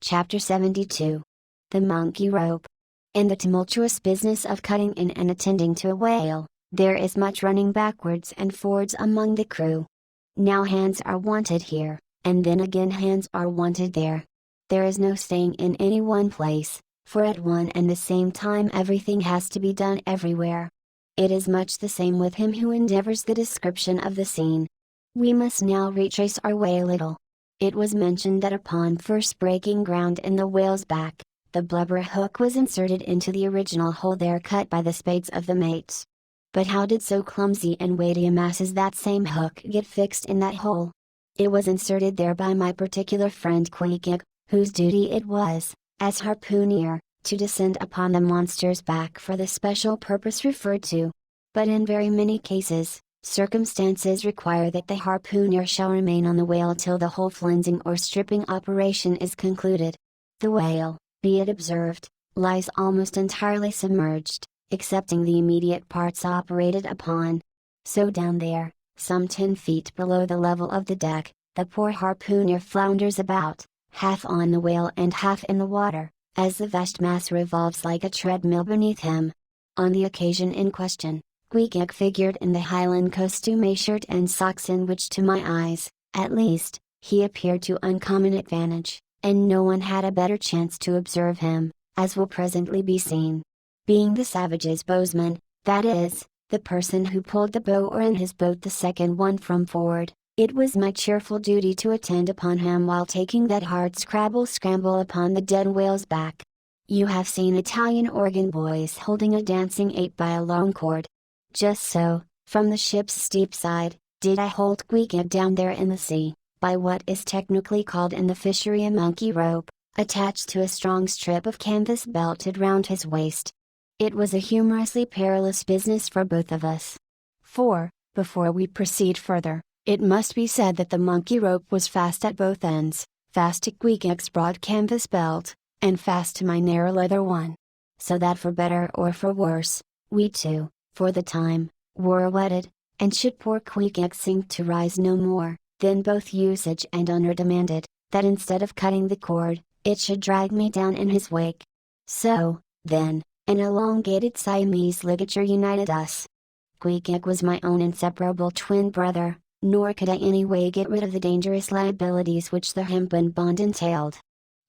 Chapter 72. The Monkey Rope. In the tumultuous business of cutting in and attending to a whale, there is much running backwards and forwards among the crew. Now hands are wanted here, and then again hands are wanted there. There is no staying in any one place, for at one and the same time everything has to be done everywhere. It is much the same with him who endeavors the description of the scene. We must now retrace our way a little. It was mentioned that upon first breaking ground in the whale's back, the blubber hook was inserted into the original hole there cut by the spades of the mates. But how did so clumsy and weighty a mass as that same hook get fixed in that hole? It was inserted there by my particular friend Queequeg, whose duty it was, as harpooner, to descend upon the monster's back for the special purpose referred to. But in very many cases, circumstances require that the harpooner shall remain on the whale till the whole flensing or stripping operation is concluded. The whale, be it observed, lies almost entirely submerged, excepting the immediate parts operated upon. So down there, some 10 feet below the level of the deck, the poor harpooner flounders about, half on the whale and half in the water, as the vast mass revolves like a treadmill beneath him. On the occasion in question, Queequeg figured in the Highland costume, a shirt and socks, in which to my eyes, at least, he appeared to uncommon advantage, and no one had a better chance to observe him, as will presently be seen. Being the savage's bowsman, that is, the person who pulled the bow, or in his boat the second one from forward, it was my cheerful duty to attend upon him while taking that hard scramble upon the dead whale's back. You have seen Italian organ boys holding a dancing ape by a long cord. Just so, from the ship's steep side, did I hold Queequeg down there in the sea, by what is technically called in the fishery a monkey rope, attached to a strong strip of canvas belted round his waist. It was a humorously perilous business for both of us. For, before we proceed further, it must be said that the monkey rope was fast at both ends, fast to Queequeg's broad canvas belt, and fast to my narrow leather one. So that for better or for worse, we two, for the time, were wedded, and should poor Queequeg sink to rise no more, then both usage and honor demanded, that instead of cutting the cord, it should drag me down in his wake. So, then, an elongated Siamese ligature united us. Queequeg was my own inseparable twin brother, nor could I any way get rid of the dangerous liabilities which the hempen bond entailed.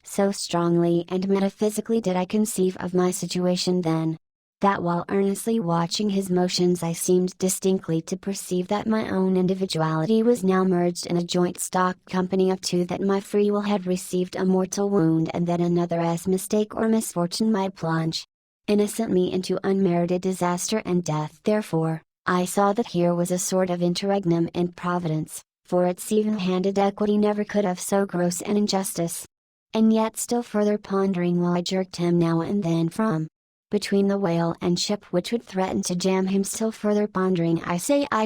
So strongly and metaphysically did I conceive of my situation then, that while earnestly watching his motions I seemed distinctly to perceive that my own individuality was now merged in a joint stock company of two, that my free will had received a mortal wound, and that another, as mistake or misfortune might plunge innocent me into unmerited disaster and death. Therefore, I saw that here was a sort of interregnum in Providence, for its even-handed equity never could have so gross an injustice. And yet, still further pondering while I jerked him now and then from between the whale and ship which would threaten to jam him, still further pondering, I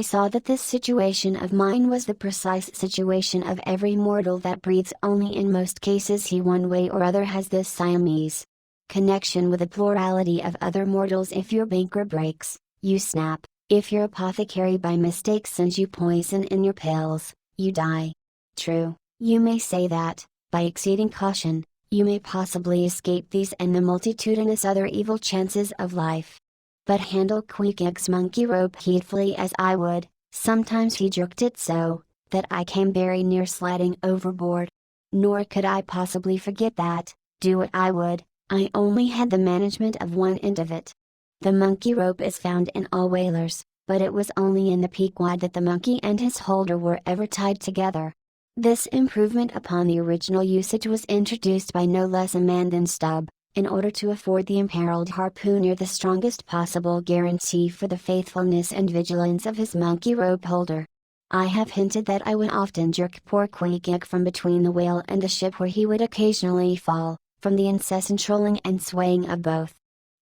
saw that this situation of mine was the precise situation of every mortal that breathes, only in most cases he one way or other has this Siamese connection with a plurality of other mortals. If your banker breaks, you snap; if your apothecary by mistake sends you poison in your pills, you die. True, you may say that, by exceeding caution, you may possibly escape these and the multitudinous other evil chances of life. But handle Queequeg's monkey rope heedfully as I would, sometimes he jerked it so, that I came very near sliding overboard. Nor could I possibly forget that, do what I would, I only had the management of one end of it. The monkey rope is found in all whalers, but it was only in the Pequod that the monkey and his holder were ever tied together. This improvement upon the original usage was introduced by no less a man than Stubb, in order to afford the imperiled harpooner the strongest possible guarantee for the faithfulness and vigilance of his monkey rope holder. I have hinted that I would often jerk poor Queequeg from between the whale and the ship, where he would occasionally fall, from the incessant trolling and swaying of both.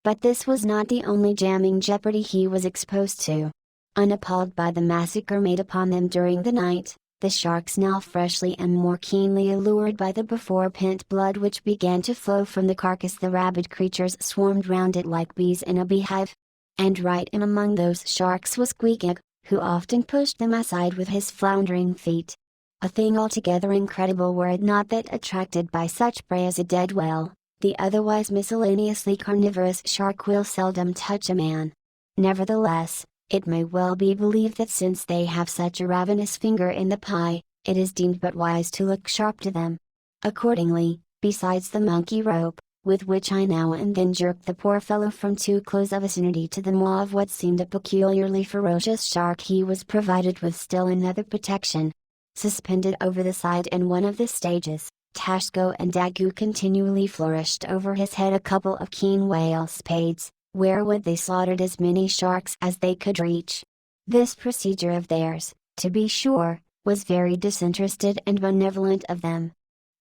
But this was not the only jamming jeopardy he was exposed to. Unappalled by the massacre made upon them during the night, the sharks, now freshly and more keenly allured by the before-pent blood which began to flow from the carcass, the rabid creatures swarmed round it like bees in a beehive. And right in among those sharks was Queequeg, who often pushed them aside with his floundering feet. A thing altogether incredible were it not that attracted by such prey as a dead whale, the otherwise miscellaneously carnivorous shark will seldom touch a man. Nevertheless, it may well be believed that since they have such a ravenous finger in the pie, it is deemed but wise to look sharp to them. Accordingly, besides the monkey rope, with which I now and then jerked the poor fellow from too close a vicinity to the maw of what seemed a peculiarly ferocious shark, he was provided with still another protection. Suspended over the side in one of the stages, Tashko and Dagu continually flourished over his head a couple of keen whale spades, wherewith they slaughtered as many sharks as they could reach. This procedure of theirs, to be sure, was very disinterested and benevolent of them.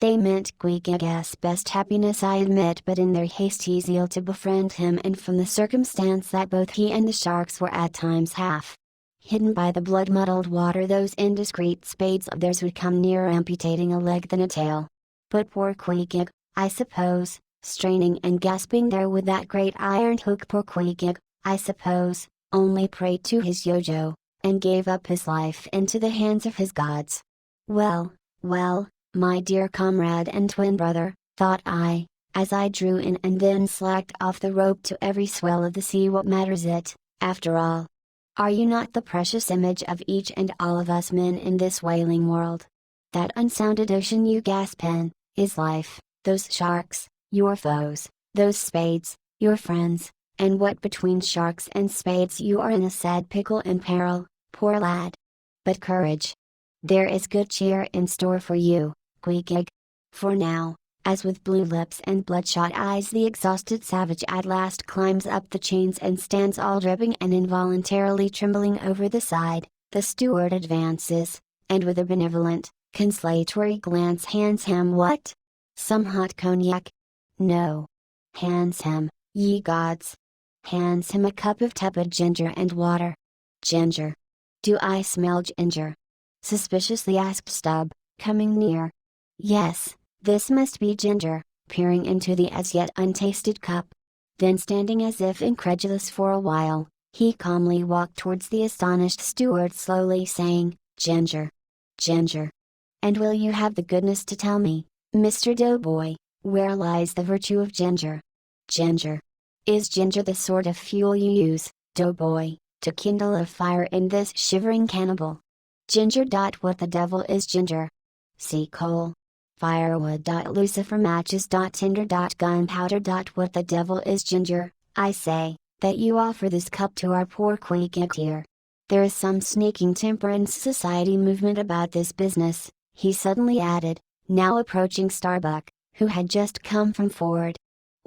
They meant Queequeg's best happiness, I admit, but in their hasty zeal to befriend him, and from the circumstance that both he and the sharks were at times half hidden by the blood-muddled water, those indiscreet spades of theirs would come nearer amputating a leg than a tail. But poor Queequeg, I suppose, straining and gasping there with that great iron hook, poor Queequeg, I suppose, only prayed to his Yojo, and gave up his life into the hands of his gods. Well, well, my dear comrade and twin brother, thought I, as I drew in and then slacked off the rope to every swell of the sea, what matters it, after all? Are you not the precious image of each and all of us men in this whaling world? That unsounded ocean you gasp in, is life, those sharks, your foes, those spades, your friends, and what between sharks and spades you are in a sad pickle and peril, poor lad. But courage! There is good cheer in store for you, Queequeg. For now, as with blue lips and bloodshot eyes the exhausted savage at last climbs up the chains and stands all dripping and involuntarily trembling over the side, the steward advances, and with a benevolent, consolatory glance hands him what? Some hot cognac? No. Hands him, ye gods! Hands him a cup of tepid ginger and water. Ginger. Do I smell ginger? Suspiciously asked Stubb, coming near. Yes, this must be ginger, peering into the as yet untasted cup. Then, standing as if incredulous for a while, he calmly walked towards the astonished steward, slowly saying, Ginger. Ginger. And will you have the goodness to tell me, Mr. Doughboy, where lies the virtue of ginger? Ginger. Is ginger the sort of fuel you use, Doughboy, to kindle a fire in this shivering cannibal? Ginger. What the devil is ginger? Sea coal. Firewood. Lucifer matches. Tinder. Gunpowder. What the devil is ginger, I say, that you offer this cup to our poor Queequeg here? There is some sneaking temperance society movement about this business, he suddenly added, now approaching Starbuck, who had just come from forward.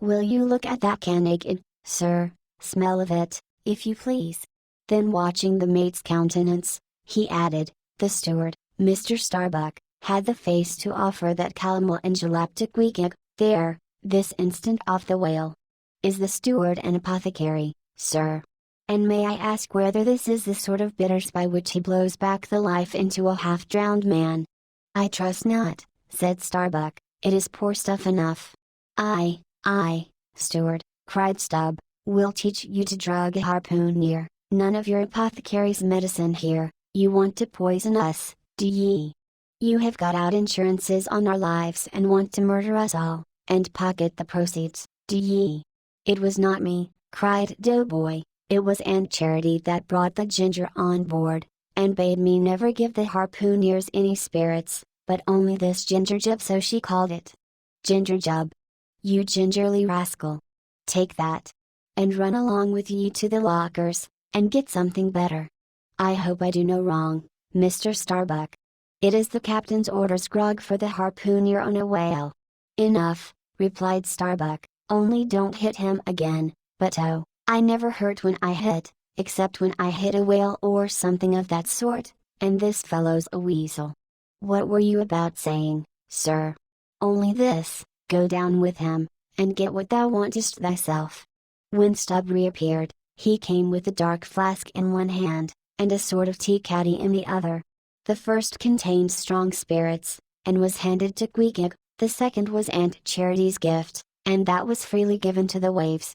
Will you look at that can naked, sir, smell of it, if you please. Then watching the mate's countenance, he added, the steward, Mr. Starbuck, had the face to offer that calomel and jalap to Queequeg, there, this instant off the whale. Is the steward an apothecary, sir? And may I ask whether this is the sort of bitters by which he blows back the life into a half-drowned man? I trust not, said Starbuck, it is poor stuff enough. I, steward, cried Stubb, will teach you to drug a harpooner, none of your apothecary's medicine here, you want to poison us, do ye? You have got out insurances on our lives and want to murder us all, and pocket the proceeds, do ye? It was not me, cried Doughboy, it was Aunt Charity that brought the ginger on board, and bade me never give the harpooneers any spirits, but only this ginger jub, so she called it. Ginger jub. You gingerly rascal. Take that. And run along with ye to the lockers, and get something better. I hope I do no wrong, Mr. Starbuck. It is the captain's orders, grog for the harpooner on a whale. Enough, replied Starbuck, only don't hit him again, but oh, I never hurt when I hit, except when I hit a whale or something of that sort, and this fellow's a weasel. What were you about saying, sir? Only this, go down with him, and get what thou wantest thyself. When Stubb reappeared, he came with a dark flask in one hand, and a sort of tea caddy in the other. The first contained strong spirits, and was handed to Queequeg, the second was Aunt Charity's gift, and that was freely given to the waves.